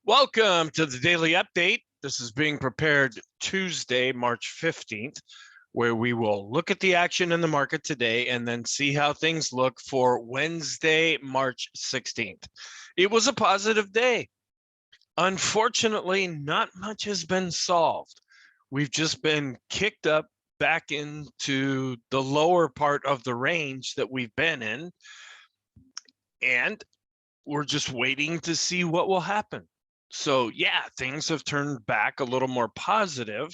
Welcome to the Daily Update. This is being prepared Tuesday, March 15th, where we will look at the action in the market today and then see how things look for Wednesday, March 16th. It was a positive day. Unfortunately, not much has been solved. We've just been kicked up back into the lower part of the range that we've been in, and we're just waiting to see what will happen. So yeah, things have turned back a little more positive,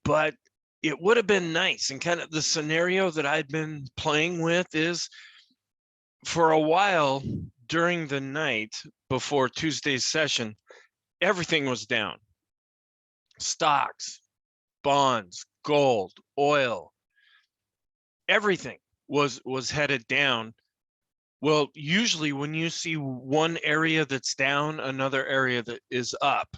but it would have been nice. And kind of the scenario that I'd been playing with is, for a while during the night before Tuesday's session, everything was down. Stocks, bonds, gold, oil, everything was headed down. Well, usually when you see one area that's down, another area that is up.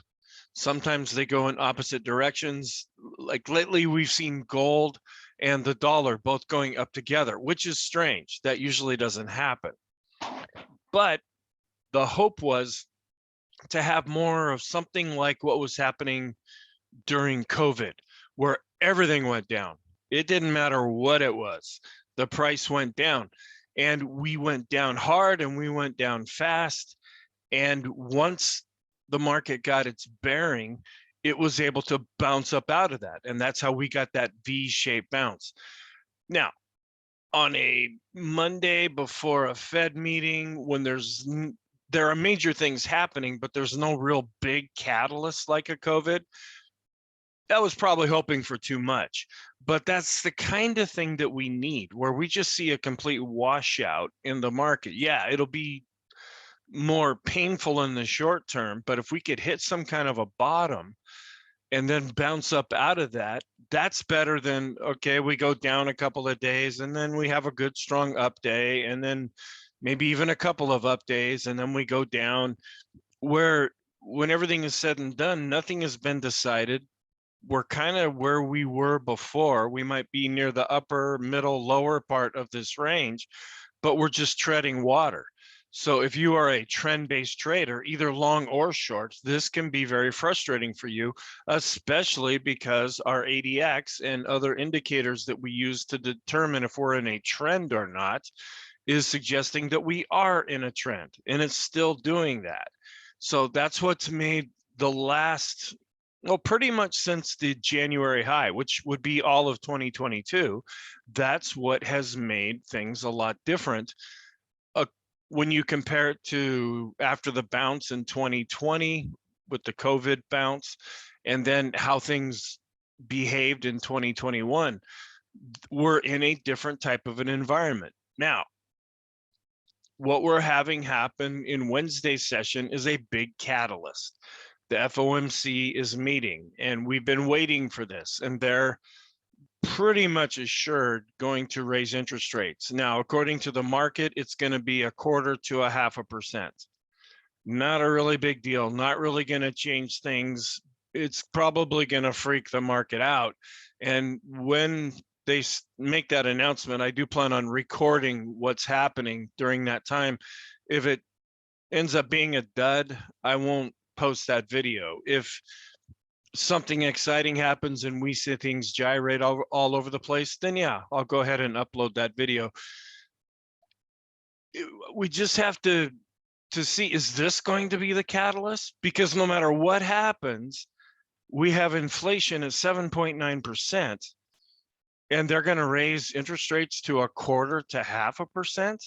Sometimes they go in opposite directions. Like lately, we've seen gold and the dollar both going up together, which is strange. That usually doesn't happen. But the hope was to have more of something like what was happening during COVID, where everything went down. It didn't matter what it was. The price went down, and we went down hard and we went down fast. And once the market got its bearing, it was able to bounce up out of that. And that's how we got that V-shaped bounce. Now, on a Monday before a Fed meeting, when there are major things happening, but there's no real big catalyst like a COVID, that was probably hoping for too much. But that's the kind of thing that we need, where we just see a complete washout in the market. Yeah, it'll be more painful in the short term, but if we could hit some kind of a bottom and then bounce up out of that, that's better than, okay, we go down a couple of days and then we have a good strong up day and then maybe even a couple of up days and then we go down. Where when everything is said and done, nothing has been decided. We're kind of where we were before. We might be near the upper, middle, lower part of this range, but we're just treading water. So if you are a trend-based trader, either long or short, this can be very frustrating for you, especially because our ADX and other indicators that we use to determine if we're in a trend or not is suggesting that we are in a trend, and it's still doing that. So that's what's made the last, well, pretty much since the January high, which would be all of 2022, that's what has made things a lot different. When you compare it to after the bounce in 2020 with the COVID bounce, and then how things behaved in 2021, we're in a different type of an environment. Now, what we're having happen in Wednesday's session is a big catalyst. The FOMC is meeting, and we've been waiting for this, and they're pretty much assured going to raise interest rates. Now, according to the market, it's going to be 1/4 to 0.5%. Not a really big deal, not really going to change things. It's probably going to freak the market out. And when they make that announcement, I do plan on recording what's happening during that time. If it ends up being a dud, I won't post that video. If something exciting happens and we see things gyrate all over the place, then yeah, I'll go ahead and upload that video. We just have to see, is this going to be the catalyst? Because no matter what happens, we have inflation at 7.9%, and they're going to raise interest rates to 1/4 to 0.5%.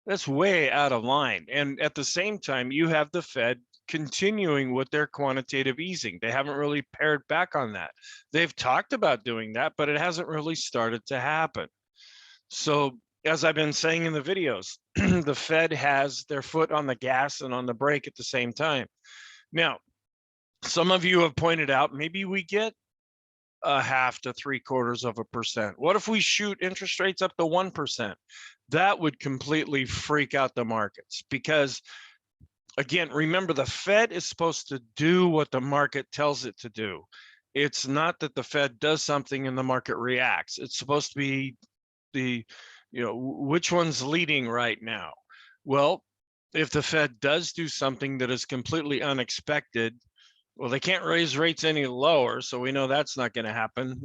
That's way out of line. And at the same time, you have the Fed continuing with their quantitative easing. They haven't really pared back on that. They've talked about doing that, but it hasn't really started to happen. So as I've been saying in the videos, the Fed has their foot on the gas and on the brake at the same time. Now, some of you have pointed out, maybe we get 0.5 to 0.75%. What if we shoot interest rates up to 1%? That would completely freak out the markets, because again, remember, the Fed is supposed to do what the market tells it to do. It's not that the Fed does something and the market reacts. It's supposed to be which one's leading right now? Well, if the Fed does do something that is completely unexpected, well, they can't raise rates any lower, so we know that's not going to happen.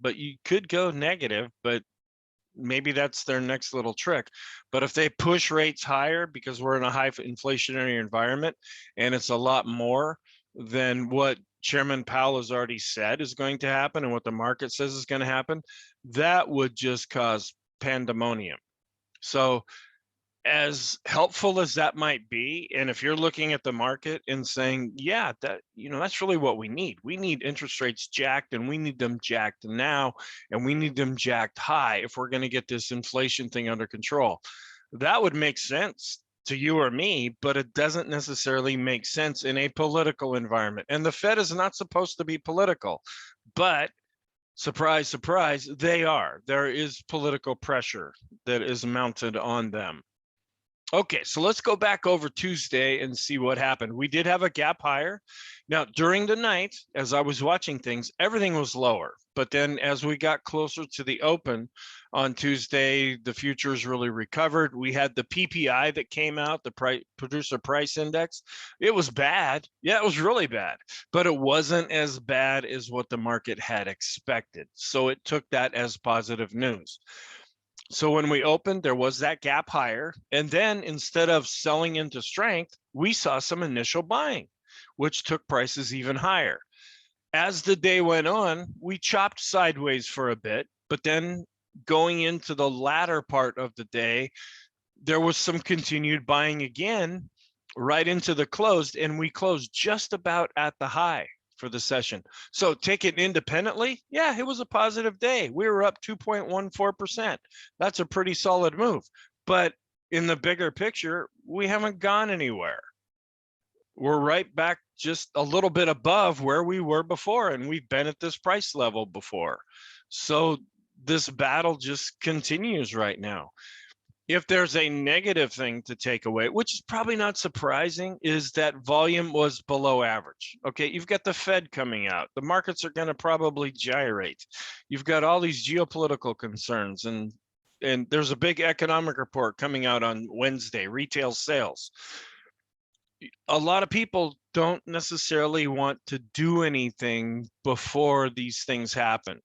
But you could go negative, but maybe that's their next little trick. But if they push rates higher because we're in a high inflationary environment and it's a lot more than what Chairman Powell has already said is going to happen and what the market says is going to happen, that would just cause pandemonium. So as helpful as that might be, and if you're looking at the market and saying, yeah, that, that's really what we need interest rates jacked, and we need them jacked now, and we need them jacked high if we're going to get this inflation thing under control, that would make sense to you or me, but it doesn't necessarily make sense in a political environment. And the Fed is not supposed to be political, but surprise, surprise, they are. There is political pressure that is mounted on them. Okay, so let's go back over Tuesday and see what happened. We did have a gap higher. Now, during the night, as I was watching things, everything was lower. But then as we got closer to the open on Tuesday, the futures really recovered. We had the PPI that came out, the producer price index. It was bad. Yeah, it was really bad. But it wasn't as bad as what the market had expected. So it took that as positive news. So when we opened, there was that gap higher. And then instead of selling into strength, we saw some initial buying, which took prices even higher. As the day went on, we chopped sideways for a bit, but then going into the latter part of the day, there was some continued buying again right into the closed, and we closed just about at the high for the session. So take it independently. Yeah, it was a positive day. We were up 2.14%. That's a pretty solid move. But in the bigger picture, we haven't gone anywhere. We're right back just a little bit above where we were before, and we've been at this price level before. So this battle just continues right now. If there's a negative thing to take away, which is probably not surprising, is that volume was below average. Okay, you've got the Fed coming out. The markets are going to probably gyrate. You've got all these geopolitical concerns, and there's a big economic report coming out on Wednesday, retail sales. A lot of people don't necessarily want to do anything before these things happen.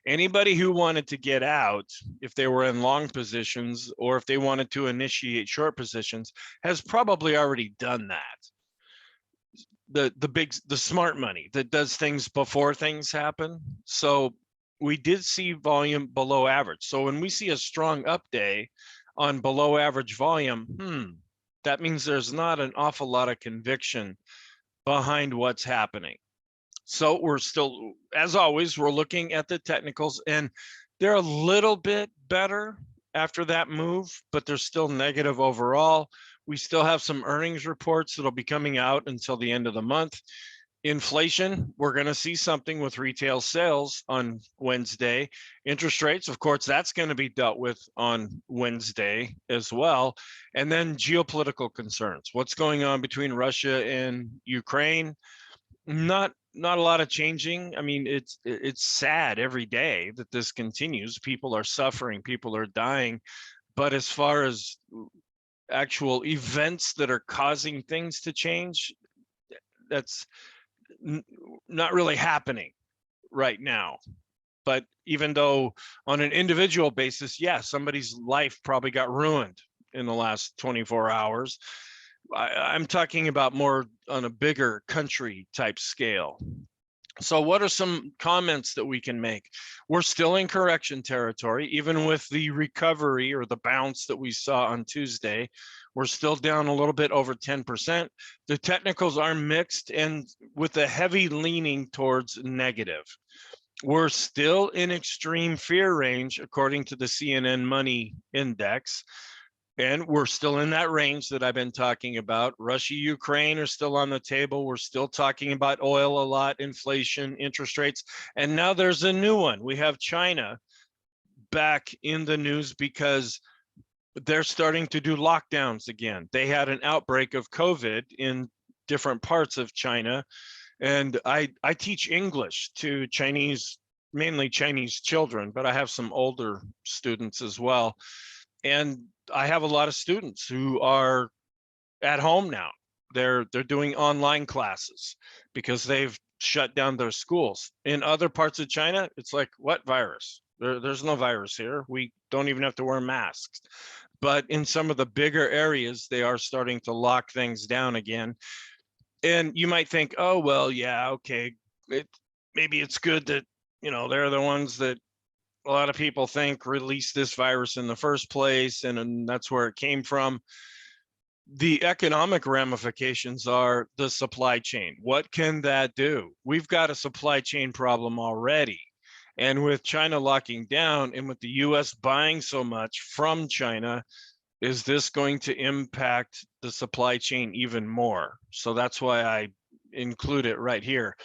Anybody who wanted to get out, if they were in long positions or if they wanted to initiate short positions, has probably already done that. The smart money that does things before things happen. So we did see volume below average. So when we see a strong up day on below average volume, that means there's not an awful lot of conviction behind what's happening. So we're still, as always, we're looking at the technicals, and they're a little bit better after that move, but they're still negative overall. We still have some earnings reports that'll be coming out until the end of the month. Inflation, we're going to see something with retail sales on Wednesday. Interest rates, of course, that's going to be dealt with on Wednesday as well. And then geopolitical concerns. What's going on between Russia and Ukraine? Not a lot of changing. I mean, it's sad every day that this continues. People are suffering, people are dying. But as far as actual events that are causing things to change, that's not really happening right now. But even though on an individual basis, yeah, somebody's life probably got ruined in the last 24 hours. I'm talking about more on a bigger country type scale. So what are some comments that we can make? We're still in correction territory, even with the recovery or the bounce that we saw on Tuesday. We're still down a little bit over 10%. The technicals are mixed and with a heavy leaning towards negative. We're still in extreme fear range, according to the CNN Money Index. And we're still in that range that I've been talking about. Russia, Ukraine are still on the table. We're still talking about oil a lot, inflation, interest rates. And now there's a new one. We have China back in the news because they're starting to do lockdowns again. They had an outbreak of COVID in different parts of China. And I teach English to Chinese, mainly Chinese children, but I have some older students as well. And I have a lot of students who are at home now. They're doing online classes because they've shut down their schools. In other parts of China, it's like, what virus? There's no virus here. We don't even have to wear masks. But in some of the bigger areas, they are starting to lock things down again. And you might think, oh, well, yeah, okay, maybe it's good that, they're the ones that a lot of people think released this virus in the first place, and that's where it came from. The economic ramifications are the supply chain. What can that do? We've got a supply chain problem already. And with China locking down and with the US buying so much from China, is this going to impact the supply chain even more? So that's why I include it right here.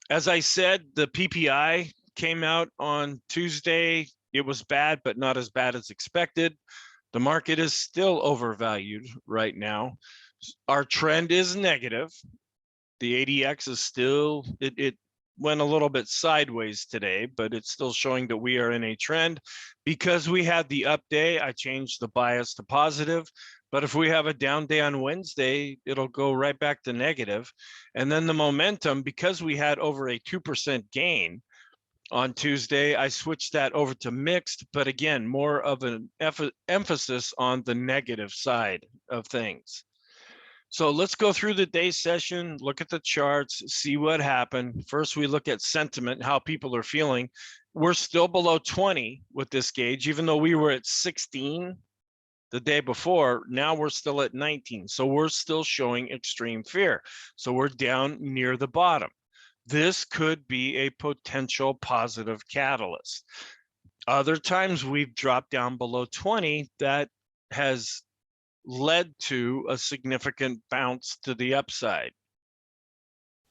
As I said, the PPI came out on Tuesday. It was bad, but not as bad as expected. The market is still overvalued right now. Our trend is negative. The ADX is still, it went a little bit sideways today, but it's still showing that we are in a trend. Because we had the up day, I changed the bias to positive. But if we have a down day on Wednesday, it'll go right back to negative. And then the momentum, because we had over a 2% gain on Tuesday, I switched that over to mixed, but again, more of an emphasis on the negative side of things. So let's go through the day session, look at the charts, see what happened. First, we look at sentiment, how people are feeling. We're still below 20 with this gauge, even though we were at 16 the day before. Now we're still at 19. So we're still showing extreme fear. So we're down near the bottom. This could be a potential positive catalyst. Other times we've dropped down below 20, that has led to a significant bounce to the upside.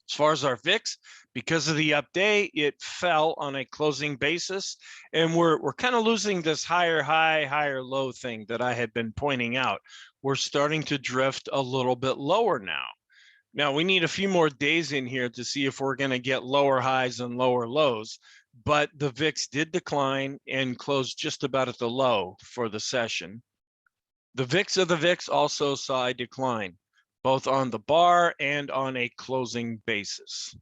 As far as our VIX, because of the up day, it fell on a closing basis, and we're kind of losing this higher high, higher low thing that I had been pointing out. We're starting to drift a little bit lower now. Now, we need a few more days in here to see if we're going to get lower highs and lower lows, but the VIX did decline and closed just about at the low for the session. The VIX of the VIX also saw a decline, both on the bar and on a closing basis.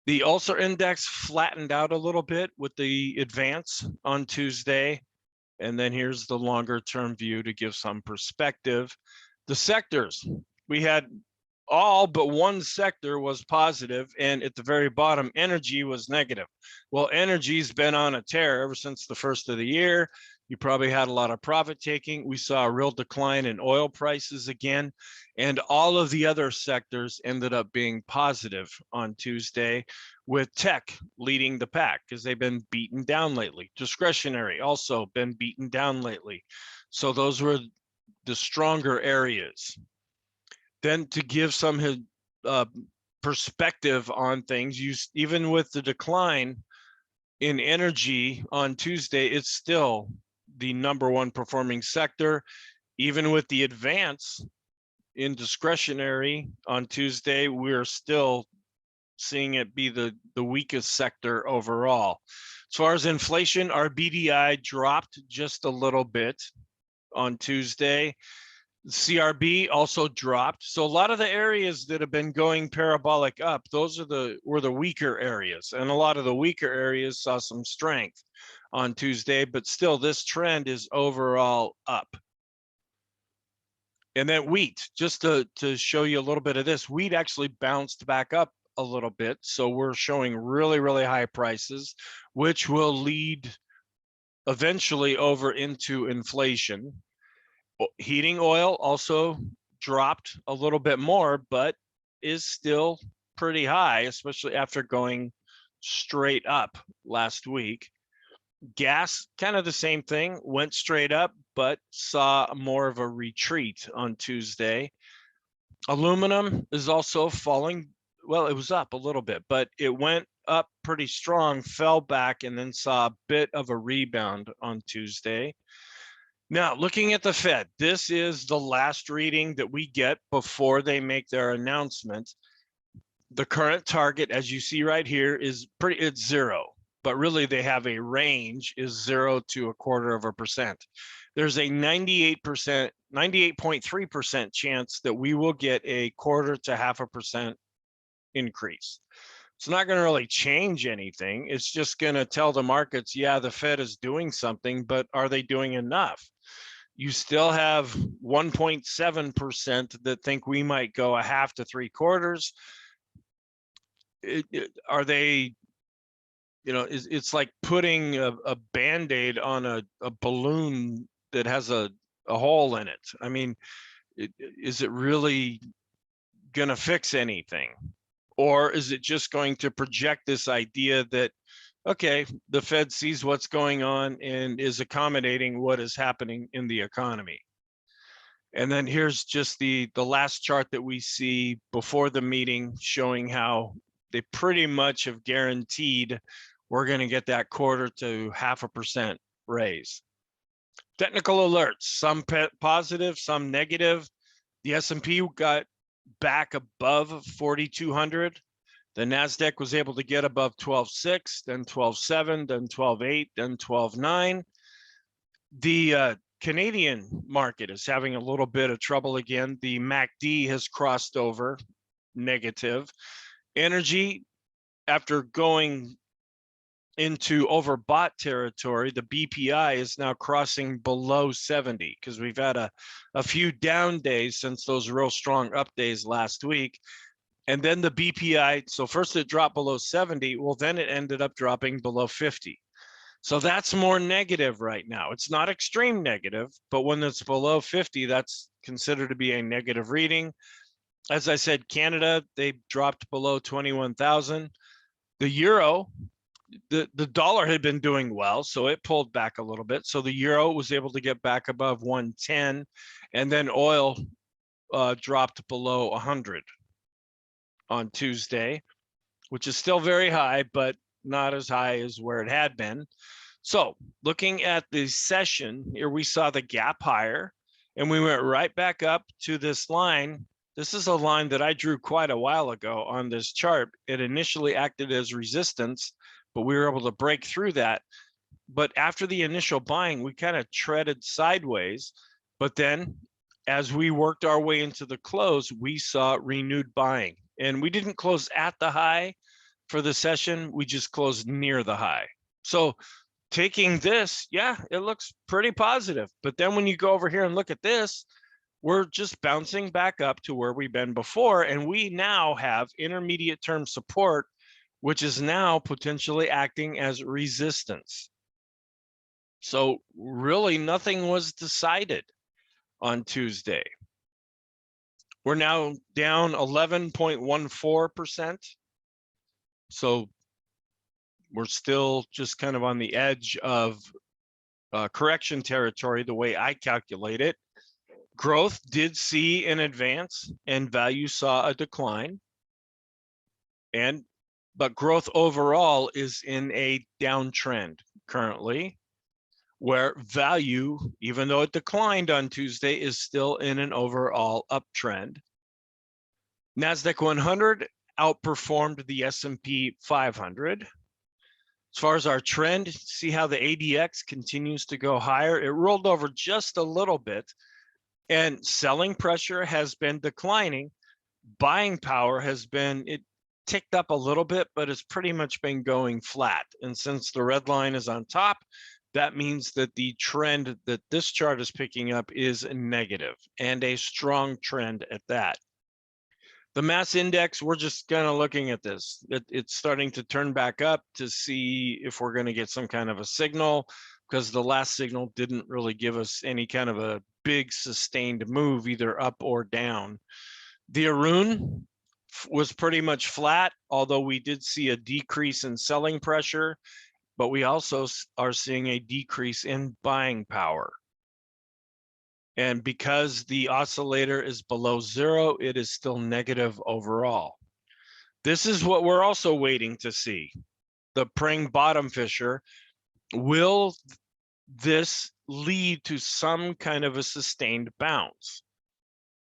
The Ulster Index flattened out a little bit with the advance on Tuesday. And then here's the longer term view to give some perspective. The sectors, we had all but one sector was positive, and at the very bottom, energy was negative. Well, energy's been on a tear ever since the first of the year. You probably had a lot of profit taking. We saw a real decline in oil prices again, and all of the other sectors ended up being positive on Tuesday, with tech leading the pack because they've been beaten down lately. Discretionary also been beaten down lately. So those were the stronger areas. Then to give some perspective on things, even with the decline in energy on Tuesday, it's still the #1 performing sector. Even with the advance in discretionary on Tuesday, we're still seeing it be the weakest sector overall. As far as inflation, our BDI dropped just a little bit on Tuesday. CRB also dropped. So a lot of the areas that have been going parabolic up, those are were the weaker areas. And a lot of the weaker areas saw some strength on Tuesday, but still this trend is overall up. And then wheat, just to show you a little bit of this, wheat actually bounced back up a little bit. So we're showing really, really high prices, which will lead eventually over into inflation. Heating oil also dropped a little bit more, but is still pretty high, especially after going straight up last week. Gas, kind of the same thing, went straight up, but saw more of a retreat on Tuesday. Aluminum is also falling. Well, it was up a little bit, but it went up pretty strong, fell back, and then saw a bit of a rebound on Tuesday. Now, looking at the Fed, this is the last reading that we get before they make their announcement. The current target, as you see right here, is it's 0, but really they have a range is 0 to 0.25%. there's a 98.3% chance that we will get a 1/4 to 0.5% increase. It's not going to really change anything. It's just going to tell the markets, yeah, the Fed is doing something, but are they doing enough? You still have 1.7% that think we might go 1/2 to 3/4. Are they, it's like putting a Band-Aid on a balloon that has a hole in it. I mean, is it really going to fix anything? Or is it just going to project this idea that, okay, the Fed sees what's going on and is accommodating what is happening in the economy? And then here's just the last chart that we see before the meeting, showing how they pretty much have guaranteed we're going to get that 1/4 to 0.5% raise. Technical alerts, some positive, some negative. The S&P got back above 4,200. The Nasdaq was able to get above 12.6, then 12.7, then 12.8, then 12.9. The Canadian market is having a little bit of trouble again. The MACD has crossed over negative. Energy, after going into overbought territory, the BPI is now crossing below 70 because we've had a few down days since those real strong up days last week. And then the BPI, so first it dropped below 70, well, then it ended up dropping below 50. So that's more negative right now. It's not extreme negative, but when it's below 50, that's considered to be a negative reading. As I said, Canada, they dropped below 21,000. The euro, the dollar had been doing well, so it pulled back a little bit. So the euro was able to get back above 110, and then oil dropped below 100 on Tuesday, which is still very high, but not as high as where it had been. So looking at the session here, we saw the gap higher and we went right back up to this line. This is a line that I drew quite a while ago on this chart. It initially acted as resistance, but we were able to break through that. But after the initial buying, we kind of treaded sideways. But then as we worked our way into the close, we saw renewed buying. And we didn't close at the high for the session. We just closed near the high. So taking this, yeah, it looks pretty positive. But then when you go over here and look at this, we're just bouncing back up to where we've been before. And we now have intermediate term support, which is now potentially acting as resistance. So really nothing was decided on Tuesday. We're now down 11.14%. So we're still just kind of on the edge of correction territory, the way I calculate it. Growth did see an advance and value saw a decline. But growth overall is in a downtrend currently, where value, even though it declined on Tuesday, is still in an overall uptrend. Nasdaq 100 outperformed the S&P 500. As far as our trend, see how the ADX continues to go higher. It rolled over just a little bit, and selling pressure has been declining. Buying power has been, it ticked up a little bit, but it's pretty much been going flat. And since the red line is on top, that means that the trend that this chart is picking up is negative, and a strong trend at that. The mass index, we're just kind of looking at this. It's starting to turn back up to see if we're going to get some kind of a signal, because the last signal didn't really give us any kind of a big sustained move, either up or down. The Arun was pretty much flat, although we did see a decrease in selling pressure, but we also are seeing a decrease in buying power. And because the oscillator is below zero, it is still negative overall. This is what we're also waiting to see. The praying bottom fisher, will this lead to some kind of a sustained bounce?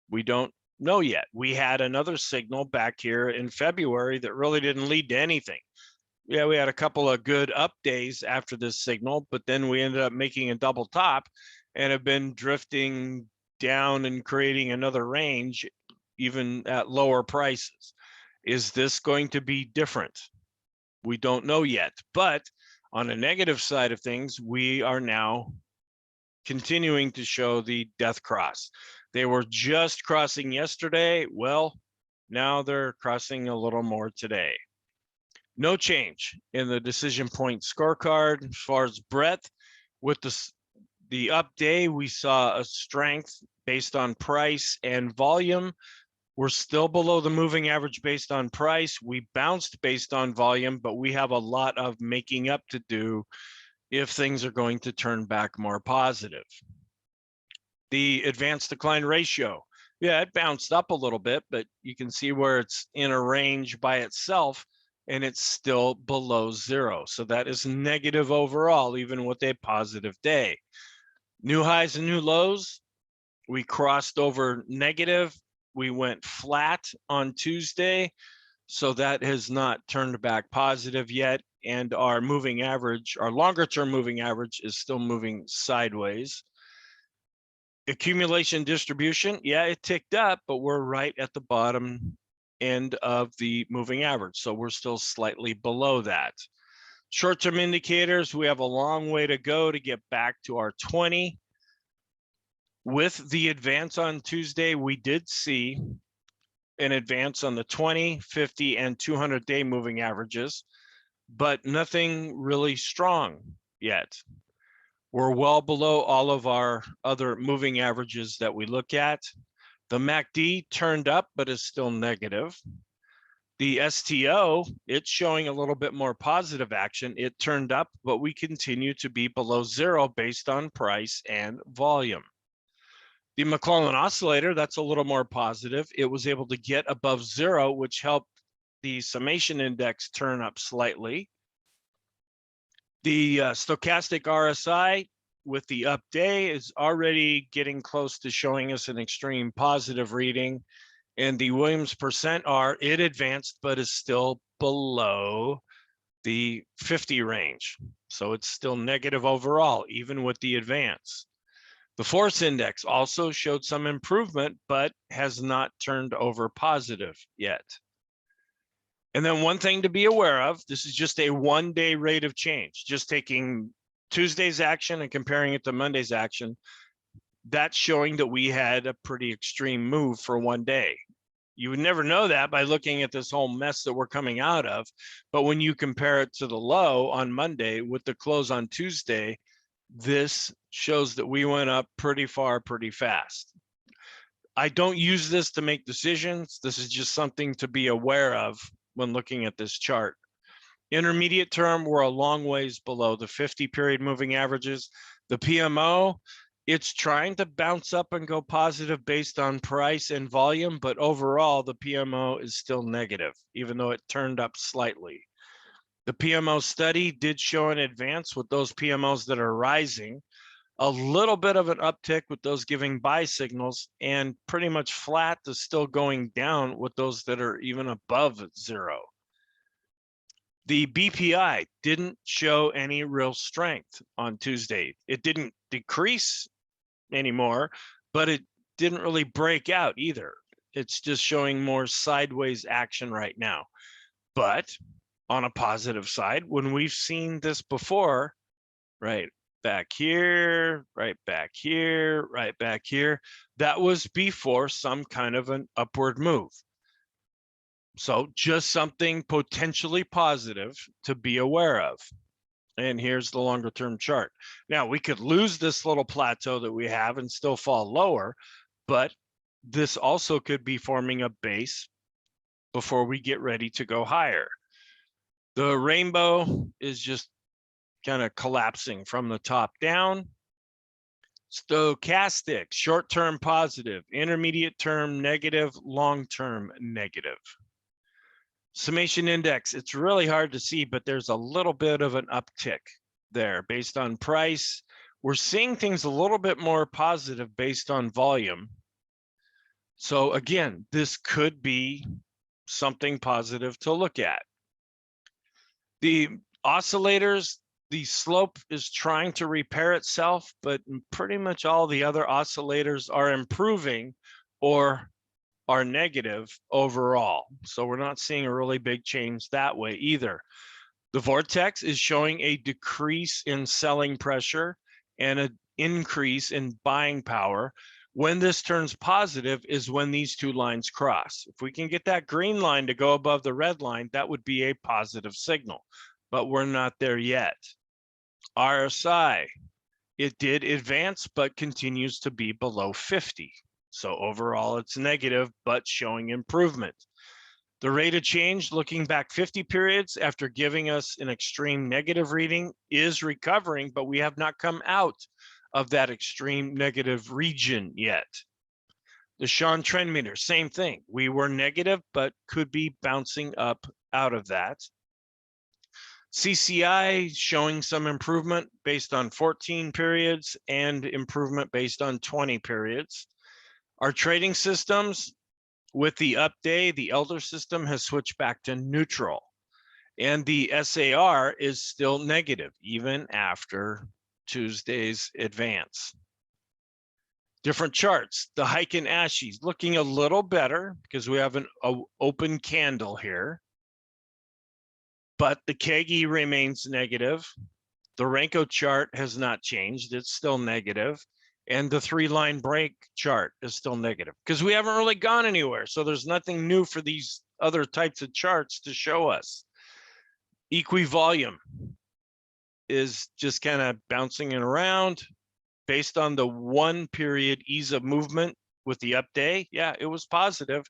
We don't know yet. We had another signal back here in February that really didn't lead to anything. Yeah, we had a couple of good up days after this signal, but then we ended up making a double top. and have been drifting down and creating another range, even at lower prices. Is this going to be different? We don't know yet, but on the negative side of things, we are now continuing to show the death cross. They were just crossing yesterday. Well, now they're crossing a little more today. No change in the decision point scorecard as far as breadth. With the up day, we saw a strength based on price and volume. We're still below the moving average based on price. We bounced based on volume, but we have a lot of making up to do if things are going to turn back more positive. The advanced decline ratio, yeah, it bounced up a little bit, but you can see where it's in a range by itself and it's still below zero. So that is negative overall, even with a positive day. New highs and new lows, we crossed over negative. We went flat on Tuesday. So that has not turned back positive yet. And our moving average, our longer term moving average is still moving sideways. Accumulation distribution, yeah, it ticked up, but we're right at the bottom end of the moving average. So we're still slightly below that. Short-term indicators, we have a long way to go to get back to our 20. With the advance on Tuesday, we did see an advance on the 20, 50, and 200-day moving averages, but nothing really strong yet. We're well below all of our other moving averages that we look at. The MACD turned up, but is still negative. The STO, it's showing a little bit more positive action. It turned up, but we continue to be below zero based on price and volume. The McClellan oscillator, that's a little more positive. It was able to get above zero, which helped the summation index turn up slightly. The stochastic RSI with the up day is already getting close to showing us an extreme positive reading. And the Williams percent R, it advanced, but is still below the 50 range. So it's still negative overall, even with the advance. The force index also showed some improvement, but has not turned over positive yet. And then one thing to be aware of, this is just a one-day rate of change, just taking Tuesday's action and comparing it to Monday's action. That's showing that we had a pretty extreme move for one day. You would never know that by looking at this whole mess that we're coming out of. But when you compare it to the low on Monday with the close on Tuesday, this shows that we went up pretty far, pretty fast. I don't use this to make decisions. This is just something to be aware of when looking at this chart. Intermediate term, we're a long ways below the 50-period moving averages. The PMO, it's trying to bounce up and go positive based on price and volume, but overall, the PMO is still negative, even though it turned up slightly. The PMO study did show an advance with those PMOs that are rising, a little bit of an uptick with those giving buy signals, and pretty much flat to still going down with those that are even above zero. The BPI didn't show any real strength on Tuesday. It didn't decrease anymore, but it didn't really break out either. It's just showing more sideways action right now. But on a positive side, when we've seen this before, right back here, right back here, right back here, that was before some kind of an upward move. So just something potentially positive to be aware of. And here's the longer term chart. Now we could lose this little plateau that we have and still fall lower, but this also could be forming a base before we get ready to go higher. The rainbow is just kind of collapsing from the top down. Stochastic, short-term positive, intermediate term negative, long-term negative. Summation index, it's really hard to see, but there's a little bit of an uptick there based on price. We're seeing things a little bit more positive based on volume. So again, this could be something positive to look at. The oscillators, the slope is trying to repair itself, but pretty much all the other oscillators are improving or are negative overall. So we're not seeing a really big change that way either. The vortex is showing a decrease in selling pressure and an increase in buying power. When this turns positive is when these two lines cross. If we can get that green line to go above the red line, that would be a positive signal, but we're not there yet. RSI, it did advance, but continues to be below 50. So overall, it's negative, but showing improvement. The rate of change, looking back 50 periods after giving us an extreme negative reading, is recovering, but we have not come out of that extreme negative region yet. The Sean trend meter, same thing. We were negative, but could be bouncing up out of that. CCI showing some improvement based on 14 periods and improvement based on 20 periods. Our trading systems, with the up day, the elder system has switched back to neutral, and the SAR is still negative even after Tuesday's advance. Different charts, the Heiken Ashies looking a little better because we have an open candle here, but the KEGI remains negative. The Renko chart has not changed, it's still negative. And the 3-line break chart is still negative because we haven't really gone anywhere. So there's nothing new for these other types of charts to show us. Equivolume is just kind of bouncing it around based on the 1 period ease of movement with the up day. Yeah, it was positive.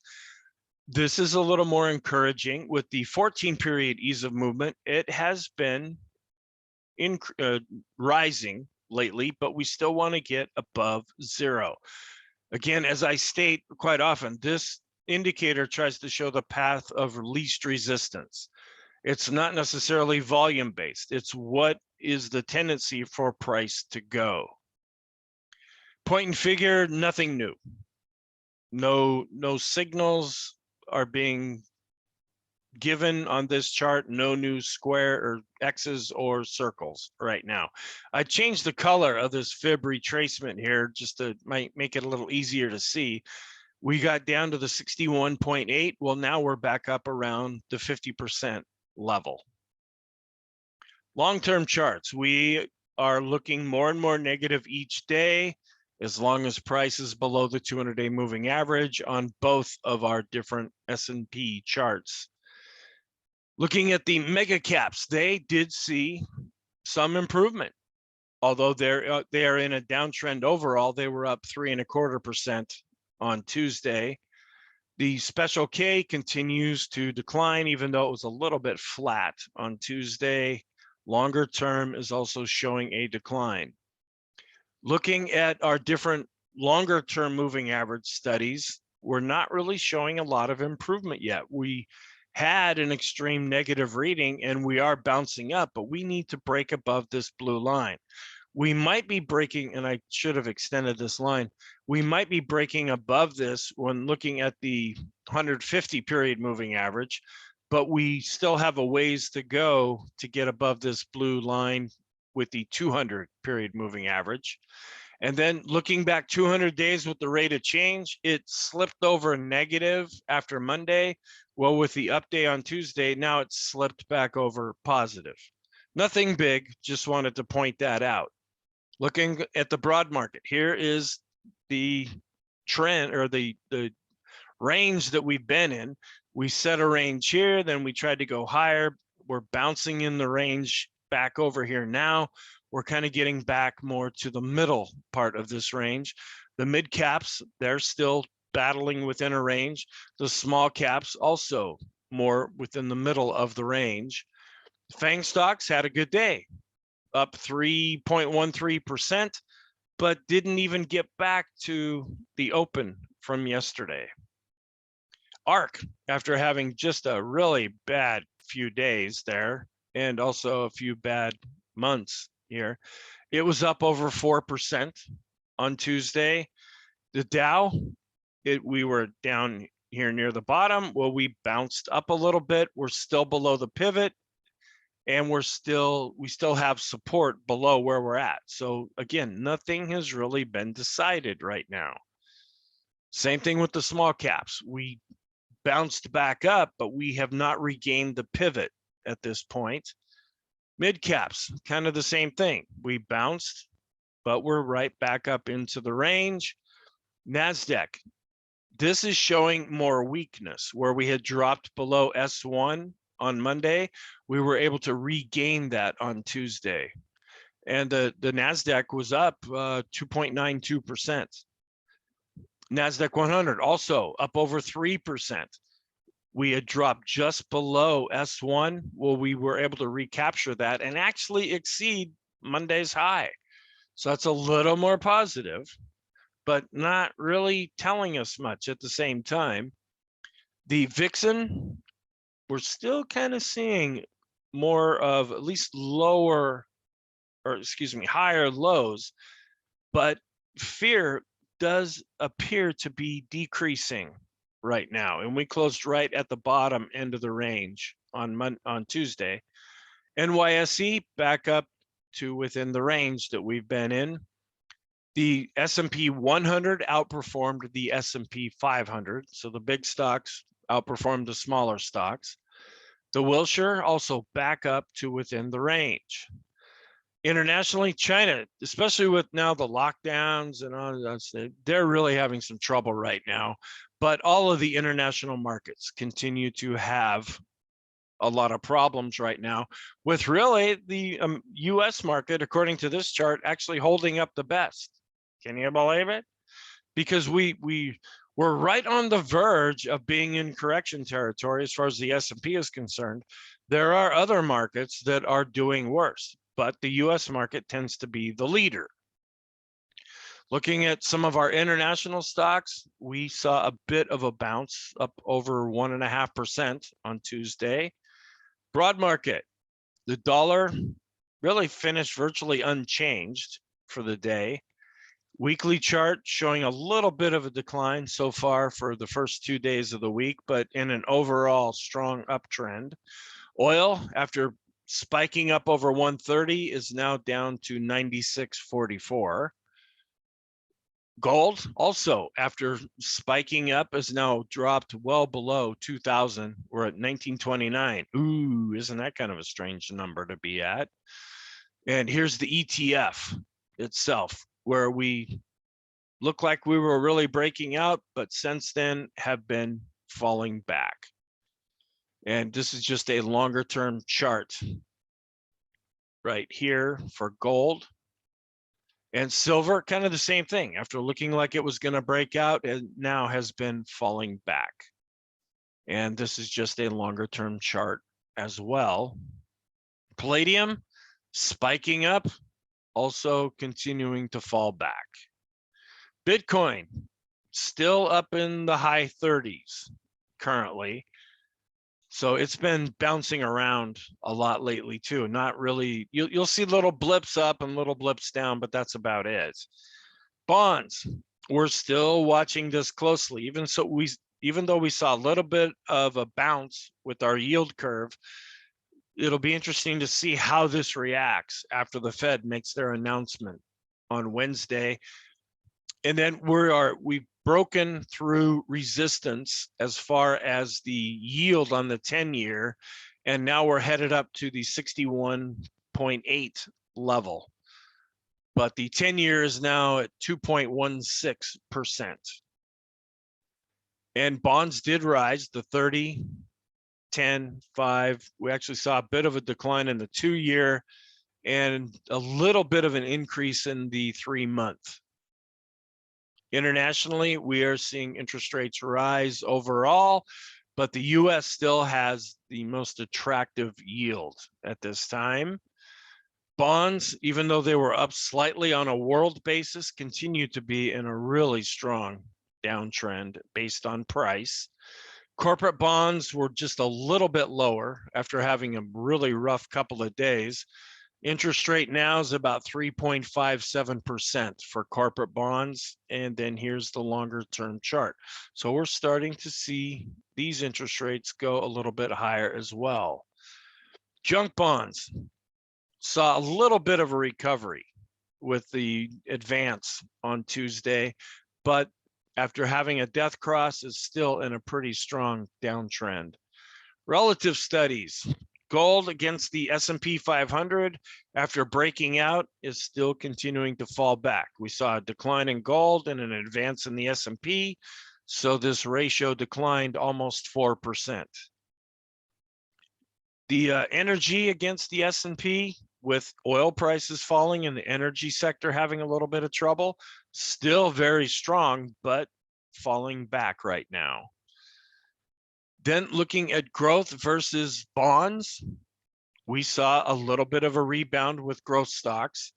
This is a little more encouraging with the 14 period ease of movement. It has been rising lately, but we still want to get above 0. Again, as I state quite often, this indicator tries to show the path of least resistance. It's not necessarily volume based. It's what is the tendency for price to go. Point and figure, nothing new. No signals are being given on this chart, no new square or X's or circles right now. I changed the color of this fib retracement here just to might make it a little easier to see. We got down to the 61.8. Well, now we're back up around the 50% level. Long-term charts, we are looking more and more negative each day as long as price is below the 200-day moving average on both of our different S&P charts. Looking at the mega caps, they did see some improvement. Although they are in a downtrend overall, they were up 3.25% on Tuesday. The special K continues to decline, even though it was a little bit flat on Tuesday. Longer term is also showing a decline. Looking at our different longer term moving average studies, we're not really showing a lot of improvement yet. We had an extreme negative reading and we are bouncing up, but we need to break above this blue line. We might be breaking, and I should have extended this line, we might be breaking above this when looking at the 150 period moving average, but we still have a ways to go to get above this blue line with the 200 period moving average. And then looking back 200 days with the rate of change, it slipped over negative after Monday. Well, with the update on Tuesday, now it's slipped back over positive. Nothing big, just wanted to point that out. Looking at the broad market, here is the trend or the range that we've been in. We set a range here, then we tried to go higher. We're bouncing in the range back over here now. We're kind of getting back more to the middle part of this range. The mid caps, they're still battling within a range. The small caps also more within the middle of the range. FANG stocks had a good day, up 3.13%, but didn't even get back to the open from yesterday. ARK, after having just a really bad few days there, and also a few bad months here, it was up over 4% on Tuesday. The Dow, we were down here near the bottom. Well, we bounced up a little bit. We're still below the pivot. and we still have support below where we're at. So again, nothing has really been decided right now. Same thing with the small caps. We bounced back up, but we have not regained the pivot at this point. Mid caps, kind of the same thing. We bounced, but we're right back up into the range. Nasdaq, this is showing more weakness. Where we had dropped below S1 on Monday, we were able to regain that on Tuesday. And the Nasdaq was up 2.92%. Nasdaq 100 also up over 3%. We had dropped just below S1. Well, we were able to recapture that and actually exceed Monday's high. So that's a little more positive, but not really telling us much at the same time. The Vixen, we're still kind of seeing more of at least higher lows, but fear does appear to be decreasing right now. And we closed right at the bottom end of the range on Tuesday. NYSE back up to within the range that we've been in. The S&P 100 outperformed the S&P 500. So the big stocks outperformed the smaller stocks. The Wilshire also back up to within the range. Internationally, China, especially with now the lockdowns and all that, they're really having some trouble right now. But all of the international markets continue to have a lot of problems right now, with really the US market, according to this chart, actually holding up the best. Can you believe it? Because we're right on the verge of being in correction territory as far as the S&P is concerned. There are other markets that are doing worse, but the US market tends to be the leader. Looking at some of our international stocks, we saw a bit of a bounce up over 1.5% on Tuesday. Broad market, the dollar really finished virtually unchanged for the day. Weekly chart showing a little bit of a decline so far for the first 2 days of the week, but in an overall strong uptrend. Oil, after spiking up over 130, is now down to 96.44. Gold also, after spiking up, has now dropped well below 2,000. We're at 1929. Ooh, isn't that kind of a strange number to be at? And here's the ETF itself, where we look like we were really breaking out, but since then have been falling back. And this is just a longer term chart right here for gold. And silver, kind of the same thing. After looking like it was going to break out, it now has been falling back. And this is just a longer term chart as well. Palladium spiking up, also continuing to fall back. Bitcoin still up in the high 30s currently. So it's been bouncing around a lot lately too. Not really, you'll see little blips up and little blips down, but that's about it. Bonds, we're still watching this closely. Even though we saw a little bit of a bounce with our yield curve, it'll be interesting to see how this reacts after the Fed makes their announcement on Wednesday. And then we've broken through resistance as far as the yield on the 10-year, and now we're headed up to the 61.8 level. But the 10-year is now at 2.16%. And bonds did rise, the 30, 10, 5. We actually saw a bit of a decline in the 2-year and a little bit of an increase in the 3-month. Internationally, we are seeing interest rates rise overall, but the US still has the most attractive yield at this time. Bonds, even though they were up slightly on a world basis, continue to be in a really strong downtrend based on price. Corporate bonds were just a little bit lower after having a really rough couple of days. Interest rate now is about 3.57% for corporate bonds. And then here's the longer term chart. So we're starting to see these interest rates go a little bit higher as well. Junk bonds saw a little bit of a recovery with the advance on Tuesday, but after having a death cross is still in a pretty strong downtrend. Relative studies, gold against the S&P 500 after breaking out is still continuing to fall back. We saw a decline in gold and an advance in the S&P, so this ratio declined almost 4%. The energy against the S&P, with oil prices falling and the energy sector having a little bit of trouble, still very strong, but falling back right now. Then looking at growth versus bonds, we saw a little bit of a rebound with growth stocks,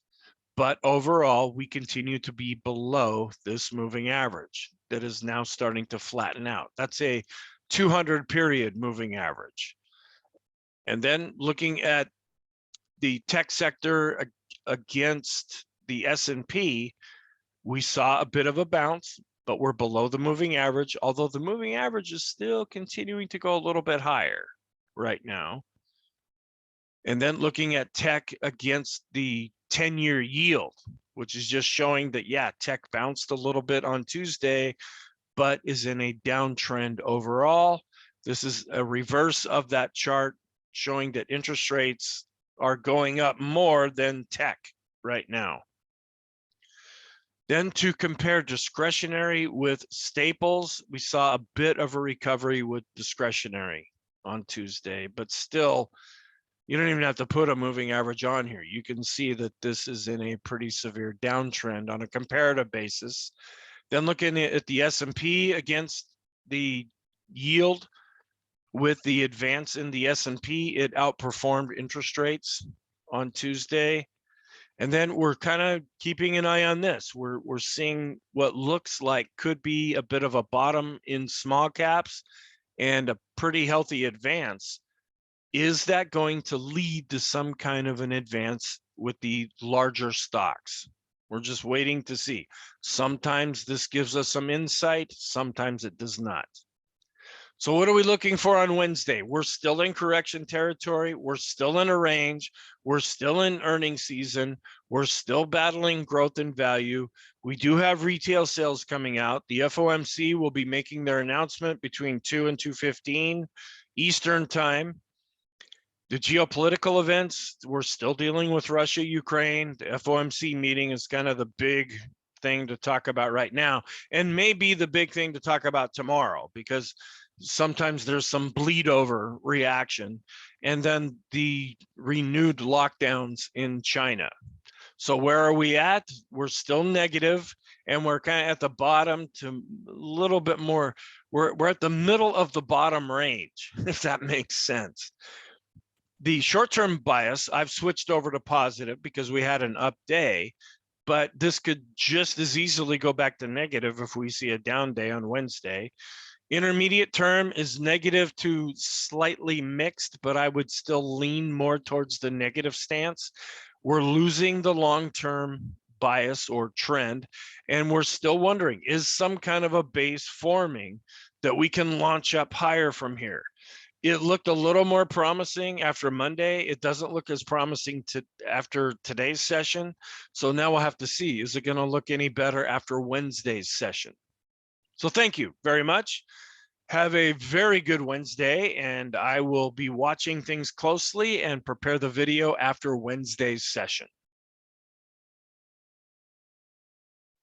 but overall we continue to be below this moving average that is now starting to flatten out. That's a 200 period moving average. And then looking at the tech sector against the S&P, we saw a bit of a bounce, but we're below the moving average, although the moving average is still continuing to go a little bit higher right now. And then looking at tech against the 10-year yield, which is just showing that, yeah, tech bounced a little bit on Tuesday, but is in a downtrend overall. This is a reverse of that chart showing that interest rates are going up more than tech right now. Then to compare discretionary with staples, we saw a bit of a recovery with discretionary on Tuesday, but still, you don't even have to put a moving average on here. You can see that this is in a pretty severe downtrend on a comparative basis. Then looking at the S&P against the yield, with the advance in the S&P, it outperformed interest rates on Tuesday. And then we're kind of keeping an eye on this. We're seeing what looks like could be a bit of a bottom in small caps and a pretty healthy advance. Is that going to lead to some kind of an advance with the larger stocks? We're just waiting to see. Sometimes this gives us some insight, sometimes it does not. So what are we looking for on Wednesday? We're still in correction territory. We're still in a range. We're still in earnings season. We're still battling growth and value. We do have retail sales coming out. The FOMC will be making their announcement between 2 and 2:15 Eastern time. The geopolitical events, we're still dealing with Russia, Ukraine. The FOMC meeting is kind of the big thing to talk about right now, and maybe the big thing to talk about tomorrow, because sometimes there's some bleed over reaction, and then the renewed lockdowns in China. So where are we at? We're still negative, and we're kind of at the bottom to a little bit more. We're at the middle of the bottom range, if that makes sense. The short-term bias, I've switched over to positive because we had an up day, but this could just as easily go back to negative if we see a down day on Wednesday. Intermediate term is negative to slightly mixed, but I would still lean more towards the negative stance. We're losing the long-term bias or trend, and we're still wondering, is some kind of a base forming that we can launch up higher from here? It looked a little more promising after Monday. It doesn't look as promising after today's session. So now we'll have to see, is it going to look any better after Wednesday's session? So thank you very much. Have a very good Wednesday, and I will be watching things closely and prepare the video after Wednesday's session.